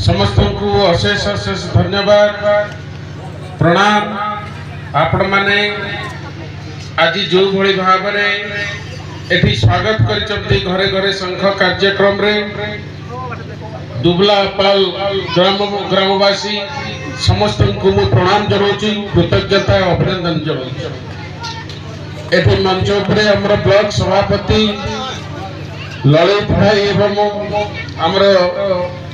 समस्त को अशेष अशेष धन्यवाद प्रणाम। आपण माने आज जो भली भाव एठी स्वागत करिसंती घरे घरे शंख कार्यक्रम रे दुबलापाल ग्रामवासी समस्त को मु प्रणाम जनाऊँ, कृतज्ञता अभिनंदन जनाऊँ। एठी मंच उपरे हमर ब्लॉक सभापति ललित भाई एवं हमर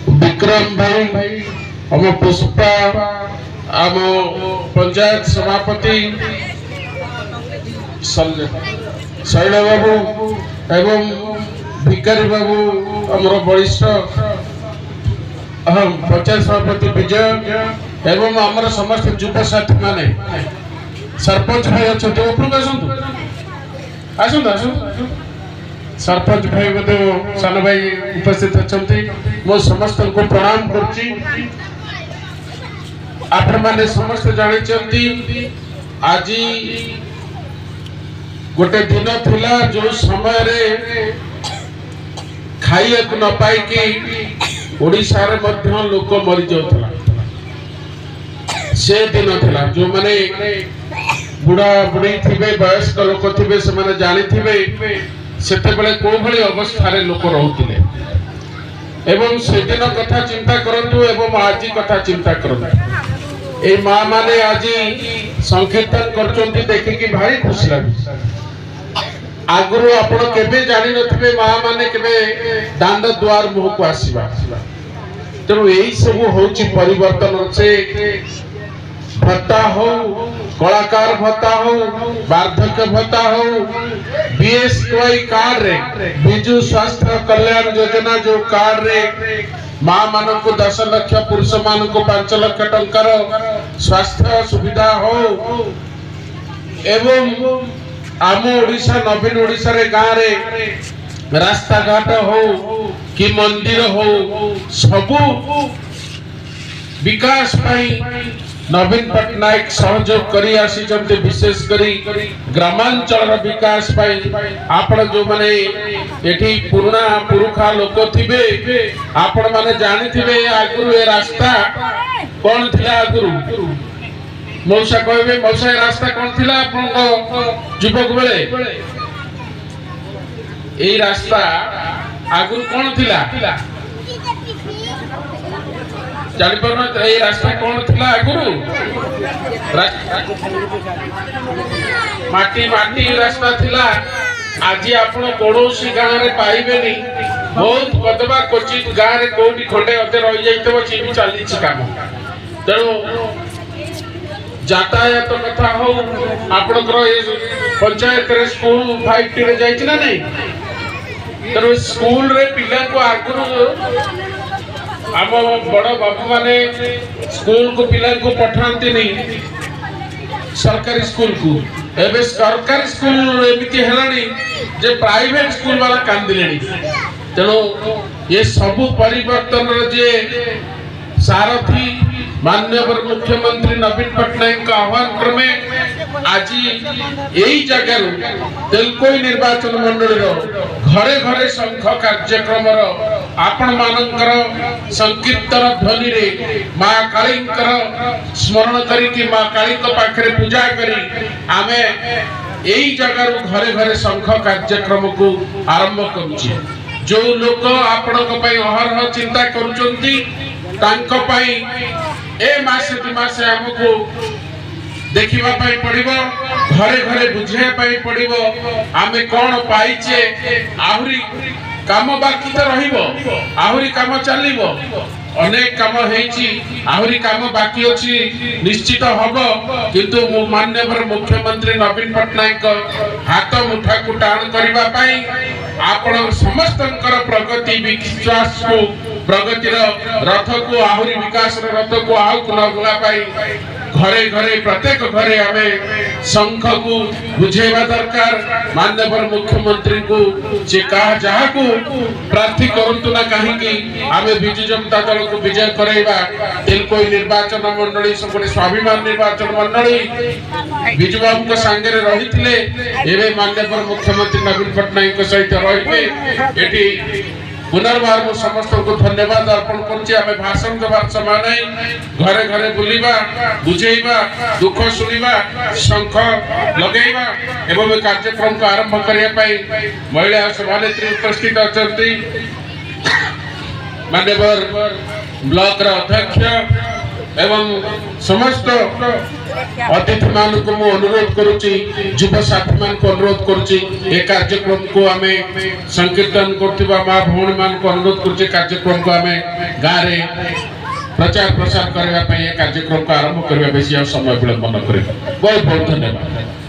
विक्रम भाई, हम पुष्पा, आम पंचायत सभापति शैल बाबू एवं भिकारी बाबू, हमर वरिष्ठ पंचायत सभापति विजय एवं आमर समस्त युवा साथी माने सरपंच भाई अच्छा उपरକୁ आसतु सरपंच भाई सान भाई उपस्थित अच्छा मो समस्त को प्रणाम करुच्ची। आपण माने समस्त जानी आज गोटे दिन थिला जो समय रे खाइया को न पाई कि ओडिशा रे मध्य लोक मरी जाउथला। से दिन थिला जो माने बुढ़ा बुढ़ी थिबे वयस्क लोक थिबे से माने जानि थिबे सेते बेले को भली अवस्था रे लोक रहउतिले एवं से दिन कथा चिंता करंतु एवं आज कथा चिंता करंतु। ए मां माने आज संकीर्तन करचंती देखि कि भारी खुशी लागे। आगुरु आपण केबे जानि नथिबे मां माने केबे दांड द्वार मुह को आसीबा, तेणु एई सब होउची परिवर्तन से भत्ता हो, कलाकार भत्ता हो, वार्धक्य भत्ता हो, बीएसवाई कार्ड रे बिजु स्वास्थ्य कल्याण योजना जो कार्ड रे मां मान को 10 लाख, पुरुष मान को 5 लाख टंकार स्वास्थ्य सुविधा हो एवं आम ओडिशा नवीन ओडिशा रे गाँ रे रास्ता घाट हो कि मंदिर हो सबू विकास पाई नवीन पटनायक सहयोग करी आसीचंते। विशेष करी ग्रामांचल विकास पाई आपण जो माने एठी पुराना पुरुखा लोक थिबे आपण माने जानि थिबे आगुरु ए रास्ता कोन थिला। आगुरु मौसा कहबे मौसा ए रास्ता कोन थिला आपण युवक बेले ए रास्ता आगुरु कोन थिला जानि परना ए रास्ता कोन थिला। आगुरु माटी माटी रास्ता थिला। आज आपण कोडोसी गाँ रे पाइबेनी, बहुत कदबा क्वचित गाँ रे कोडी खंडे अते रहि जाइतबो छी चली छी काम। तेणु यातायात कथा हो आपणकर पंचायत रे स्कूल 5 रे जाइछ ना नहीं, तेणु स्कूल रे पिला को आगुरु आम बड़ बाबू माने स्कूल को पिला को पठांती नहीं सरकारी स्कूल को। एबे सरकारी स्कूल एमिति हेलानी जे प्राइवेट स्कूल वाला कांदिलेनी। तेणु ये सब परिवर्तन जे सारथी माननीय मुख्यमंत्री नवीन पटनायक का आह्वान क्रमे आज यही जगह तेलकोई निर्वाचन मंडल घरे घरे शंख कार्यक्रम आपण मानकर संकीर्तन ध्वनि रे मां काली स्मरण करी कि मां काली पाखरे पूजा करी आमे यही जगह घरे घरे शंख कार्यक्रम को आरंभ करुचे। जो लोक आपण अहरह चिंता करुचंती तांको पाई ए मासे 2 मासे हमको देखिबा पाई पड़िबो, घरे घरे बुझिया पाई पड़िबो आमे कोन पाइचे। आहुरी काम बाकी तो रहिबो, आहुरी काम चलिबो, अनेक काम हेची आहुरी काम बाकी अछि निश्चित हबो। किंतु माननीय मुख्यमंत्री नवीन पटनायक हाथ मुठा को टाण करबा पाई आपण समस्तंकर प्रगति विश्वास को प्रगतिर रथ को आहुरी विकास रथ को आउ न पाई घरे घरे प्रत्येक घरे आमे शंख को बुझेबा दरकार। माननीय मुख्यमंत्री को जे कहा जहा को प्रार्थी करंतु ना कहीं कि आमे बिजु जनता दल को विजय करैबा। तेलकोई निर्वाचन मंडली सबले स्वाभिमान निर्वाचन मंडली बिजु बाबू के संगे रहिथिले एबे माननीय मुख्यमंत्री नवीन पटनायक सहित रहिबे। एठी पुनर्बार मु समस्त को धन्यवाद अर्पण करुच्ची। आम भाषण देवार समय नहीं, घरे घरे बुलवा बुझेवा दुख शुणा शंख लगेवा एवं कार्यक्रम को आरंभ करने महिला सभानेत्री उपस्थित अच्छा मान्यवर ब्लॉक अध्यक्ष एवं समस्त अतिथि मान को मु अनुरोध करुच्ची, युव साथी मान को अनुरोध करुच्ची ए कार्यक्रम को आम संकीर्तन करथिबा मां भौणी मान को अनुरोध करुच्ची कार्यक्रम को आम गाँव रे प्रचार प्रसार करबा पई ए कार्यक्रम को आरंभ करबा बेसी समय विलंब न करे। बहुत बहुत धन्यवाद।